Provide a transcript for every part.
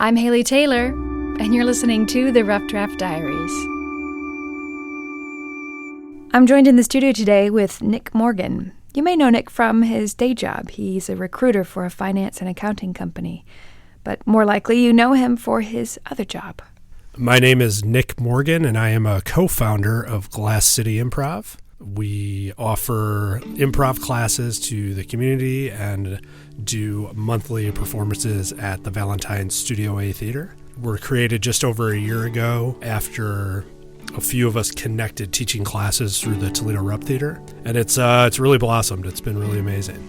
I'm Haley Taylor, and you're listening to the Rough Draft Diaries. I'm joined in the studio today with Nick Morgan. You may know Nick from his day job. He's a recruiter for a finance and accounting company. But more likely, you know him for his other job. My name is Nick Morgan, and I am a co-founder of Glass City Improv. We offer improv classes to the community and do monthly performances at the Valentine's Studio A Theater. We're created just over a year ago after a few of us connected teaching classes through the Toledo Rupp Theater, and it's really blossomed. It's been really amazing.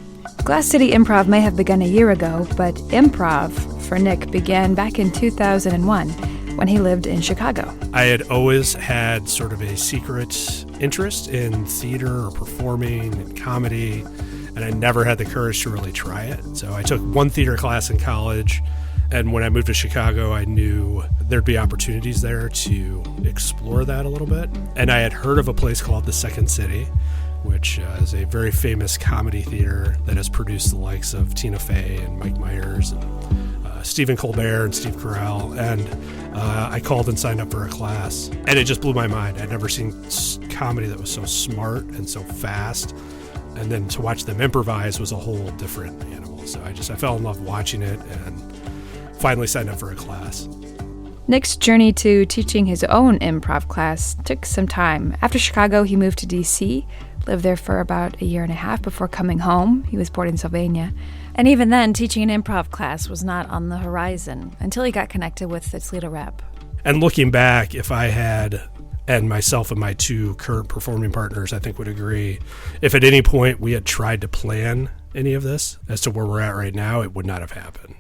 Glass City Improv may have begun a year ago, but improv for Nick began back in 2001 when he lived in Chicago. I had always had sort of a secret interest in theater or performing and comedy, and I never had the courage to really try it. So I took one theater class in college, and when I moved to Chicago, I knew there'd be opportunities there to explore that a little bit. And I had heard of a place called the Second City, which is a very famous comedy theater that has produced the likes of Tina Fey and Mike Myers and Stephen Colbert and Steve Carell. And I called and signed up for a class, and it just blew my mind. I'd never seen comedy that was so smart and so fast. And then to watch them improvise was a whole different animal. So I fell in love watching it and finally signed up for a class. Nick's journey to teaching his own improv class took some time. After Chicago, he moved to D.C., lived there for about a year and a half before coming home. He was born in Sylvania. And even then, teaching an improv class was not on the horizon until he got connected with the Toledo Rep. And looking back, if I had, and myself and my two current performing partners, I think would agree, if at any point we had tried to plan any of this as to where we're at right now, it would not have happened.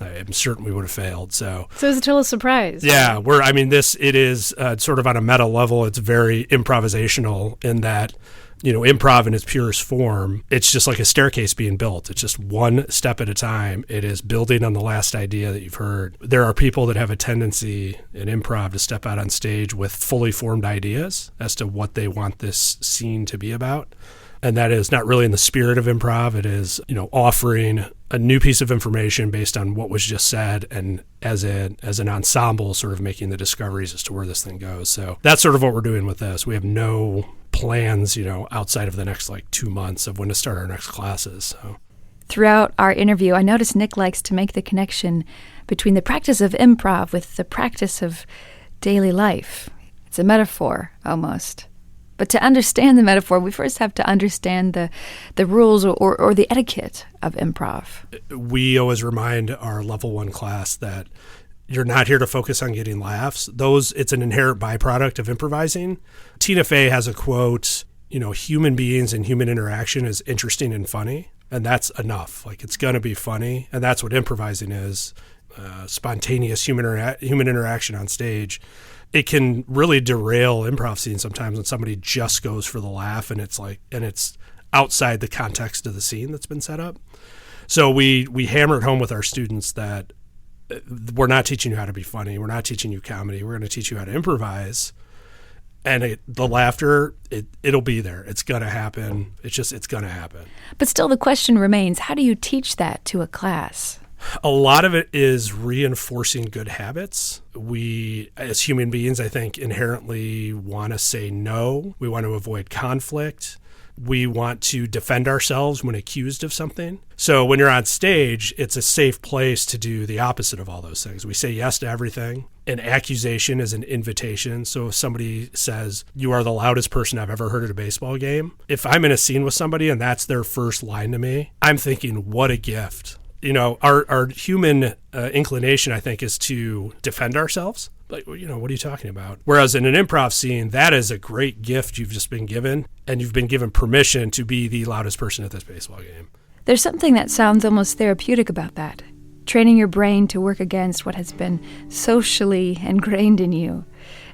I'm certain we would have failed. So it was a total surprise. Yeah, it is sort of on a meta level. It's very improvisational in that, improv in its purest form, it's just like a staircase being built. It's just one step at a time. It is building on the last idea that you've heard. There are people that have a tendency in improv to step out on stage with fully formed ideas as to what they want this scene to be about. And that is not really in the spirit of improv. It is, offering a new piece of information based on what was just said, and as an ensemble sort of making the discoveries as to where this thing goes. So that's sort of what we're doing with this. We have no plans, outside of the next 2 months of when to start our next classes. So throughout our interview, I noticed Nick likes to make the connection between the practice of improv with the practice of daily life. It's a metaphor, almost. But to understand the metaphor, we first have to understand the rules or the etiquette of improv. We always remind our level 1 class that you're not here to focus on getting laughs. It's an inherent byproduct of improvising. Tina Fey has a quote, human beings and human interaction is interesting and funny. And that's enough. It's going to be funny. And that's what improvising is, spontaneous human interaction on stage. It can really derail improv scenes sometimes when somebody just goes for the laugh and it's outside the context of the scene that's been set up. So we hammer it home with our students that we're not teaching you how to be funny. We're not teaching you comedy. We're going to teach you how to improvise. And the laughter, it'll be there. It's going to happen. It's going to happen. But still the question remains, how do you teach that to a class? A lot of it is reinforcing good habits. We, as human beings, I think, inherently want to say no. We want to avoid conflict. We want to defend ourselves when accused of something. So when you're on stage, it's a safe place to do the opposite of all those things. We say yes to everything. An accusation is an invitation. So if somebody says, "You are the loudest person I've ever heard at a baseball game," if I'm in a scene with somebody and that's their first line to me, I'm thinking, what a gift. Our human inclination, I think, is to defend ourselves. What are you talking about? Whereas in an improv scene, that is a great gift you've just been given, and you've been given permission to be the loudest person at this baseball game. There's something that sounds almost therapeutic about that, training your brain to work against what has been socially ingrained in you.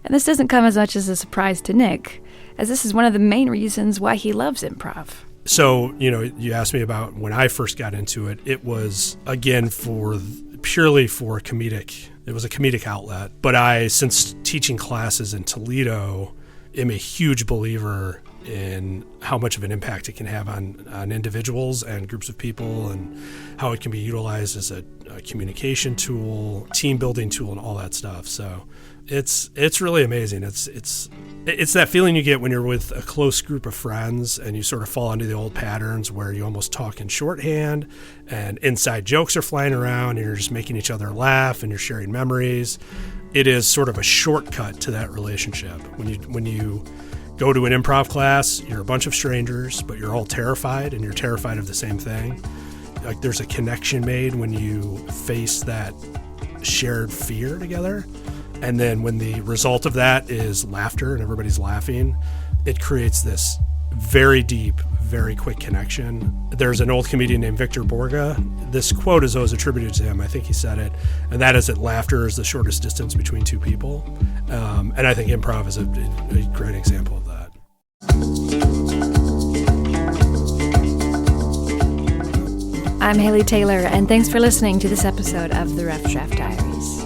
And this doesn't come as much as a surprise to Nick, as this is one of the main reasons why he loves improv. So, you asked me about when I first got into it. It was, again, purely for comedic. It was a comedic outlet. But since teaching classes in Toledo, am a huge believer in how much of an impact it can have on individuals and groups of people, and how it can be utilized as a communication tool, team building tool, and all that stuff. So it's really amazing. It's that feeling you get when you're with a close group of friends and you sort of fall into the old patterns where you almost talk in shorthand and inside jokes are flying around and you're just making each other laugh and you're sharing memories. It is sort of a shortcut to that relationship. When you go to an improv class, you're a bunch of strangers, but you're all terrified and you're terrified of the same thing. Like, there's a connection made when you face that shared fear together. And then when the result of that is laughter and everybody's laughing, it creates this very deep, very quick connection. There's an old comedian named Victor Borga. This quote is always attributed to him. I think he said it. And that is that laughter is the shortest distance between two people. And I think improv is a great example of that. I'm Haley Taylor, and thanks for listening to this episode of the Rough Draft Diaries.